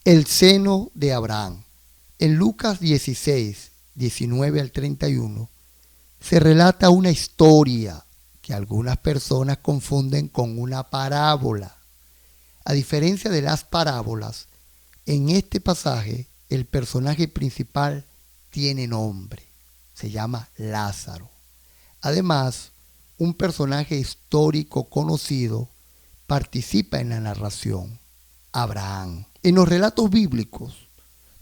El seno de Abraham. En Lucas 16, 19 al 31, se relata una historia que algunas personas confunden con una parábola. A diferencia de las parábolas, en este pasaje el personaje principal tiene nombre. Se llama Lázaro. Además, un personaje histórico conocido participa en la narración, Abraham. En los relatos bíblicos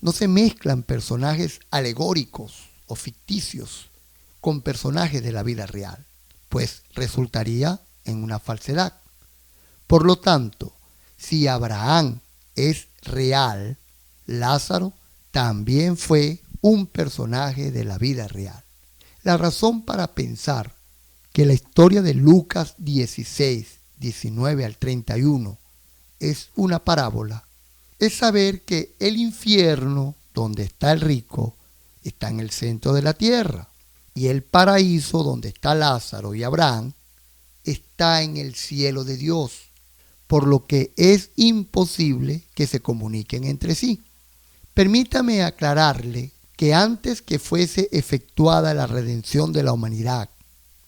no se mezclan personajes alegóricos o ficticios con personajes de la vida real, pues resultaría en una falsedad. Por lo tanto, si Abraham es real, Lázaro también fue un personaje de la vida real. La razón para pensar que la historia de Lucas 16, 19 al 31 es una parábola es saber que el infierno, donde está el rico, está en el centro de la tierra, y el paraíso, donde está Lázaro y Abraham, está en el cielo de Dios, por lo que es imposible que se comuniquen entre sí. Permítame aclararle que antes que fuese efectuada la redención de la humanidad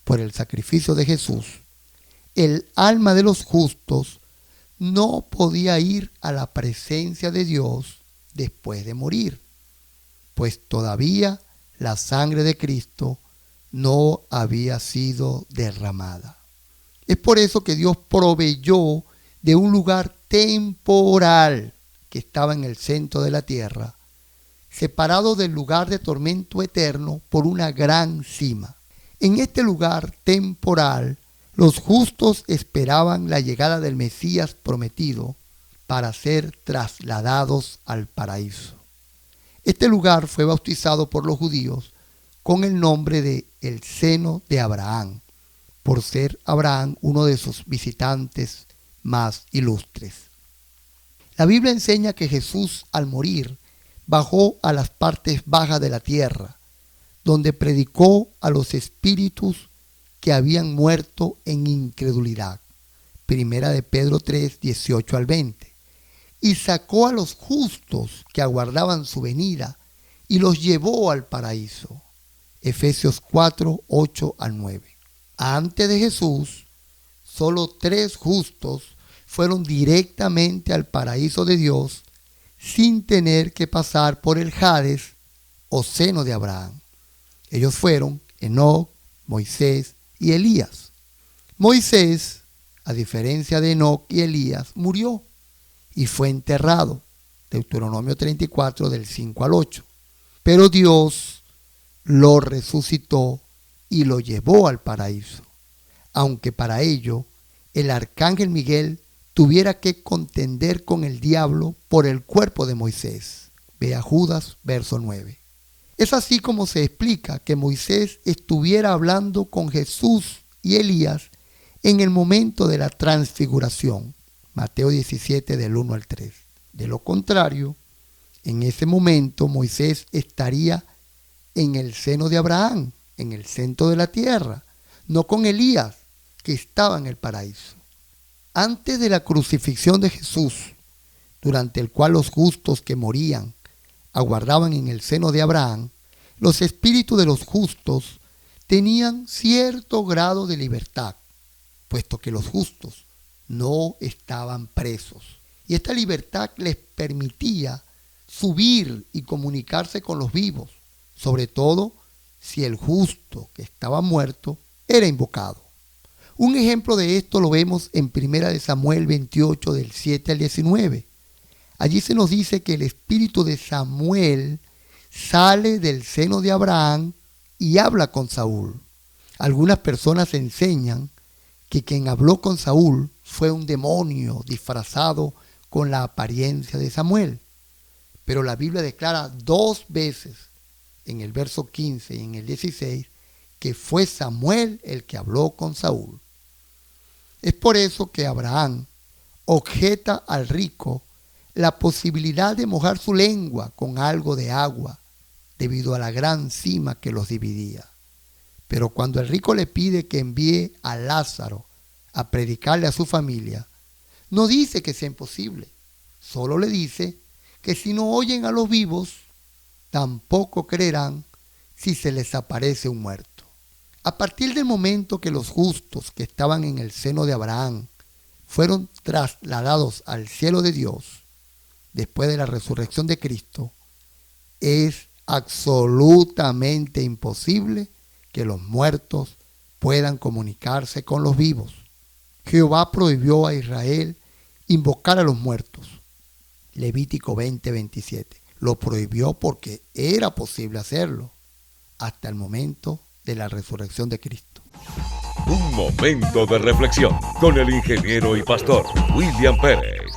por el sacrificio de Jesús, el alma de los justos no podía ir a la presencia de Dios después de morir, pues todavía la sangre de Cristo no había sido derramada. Es por eso que Dios proveyó de un lugar temporal que estaba en el centro de la tierra, separado del lugar de tormento eterno por una gran cima. En este lugar temporal, los justos esperaban la llegada del Mesías prometido para ser trasladados al paraíso. Este lugar fue bautizado por los judíos con el nombre de el seno de Abraham, por ser Abraham uno de sus visitantes más ilustres. La Biblia enseña que Jesús, al morir, bajó a las partes bajas de la tierra, donde predicó a los espíritus que habían muerto en incredulidad. Primera de Pedro 3, 18 al 20. Y sacó a los justos que aguardaban su venida y los llevó al paraíso. Efesios 4, 8 al 9. Antes de Jesús, solo 3 justos fueron directamente al paraíso de Dios sin tener que pasar por el Hades o seno de Abraham. Ellos fueron Enoc, Moisés y Elías. Moisés, a diferencia de Enoc y Elías, murió y fue enterrado. Deuteronomio 34 del 5 al 8. Pero Dios lo resucitó y lo llevó al paraíso, aunque para ello el arcángel Miguel tuviera que contender con el diablo por el cuerpo de Moisés. Ve a Judas, verso 9. Es así como se explica que Moisés estuviera hablando con Jesús y Elías en el momento de la transfiguración. Mateo 17 del 1 al 3. De lo contrario, en ese momento Moisés estaría en el seno de Abraham, en el centro de la tierra, no con Elías, que estaba en el paraíso. Antes de la crucifixión de Jesús, durante el cual los justos que morían aguardaban en el seno de Abraham, los espíritus de los justos tenían cierto grado de libertad, puesto que los justos no estaban presos. Y esta libertad les permitía subir y comunicarse con los vivos, sobre todo si el justo que estaba muerto era invocado. Un ejemplo de esto lo vemos en 1 Samuel 28 del 7 al 19. Allí se nos dice que el espíritu de Samuel sale del seno de Abraham y habla con Saúl. Algunas personas enseñan que quien habló con Saúl fue un demonio disfrazado con la apariencia de Samuel. Pero la Biblia declara 2 veces, en el verso 15 y en el 16, que fue Samuel el que habló con Saúl. Es por eso que Abraham objeta al rico la posibilidad de mojar su lengua con algo de agua debido a la gran cima que los dividía. Pero cuando el rico le pide que envíe a Lázaro a predicarle a su familia, no dice que sea imposible, solo le dice que si no oyen a los vivos, tampoco creerán si se les aparece un muerto. A partir del momento que los justos que estaban en el seno de Abraham fueron trasladados al cielo de Dios, después de la resurrección de Cristo, es absolutamente imposible que los muertos puedan comunicarse con los vivos. Jehová prohibió a Israel invocar a los muertos. Levítico 20:27. Lo prohibió porque era posible hacerlo hasta el momento de la resurrección de Cristo. Un momento de reflexión con el ingeniero y pastor William Pérez.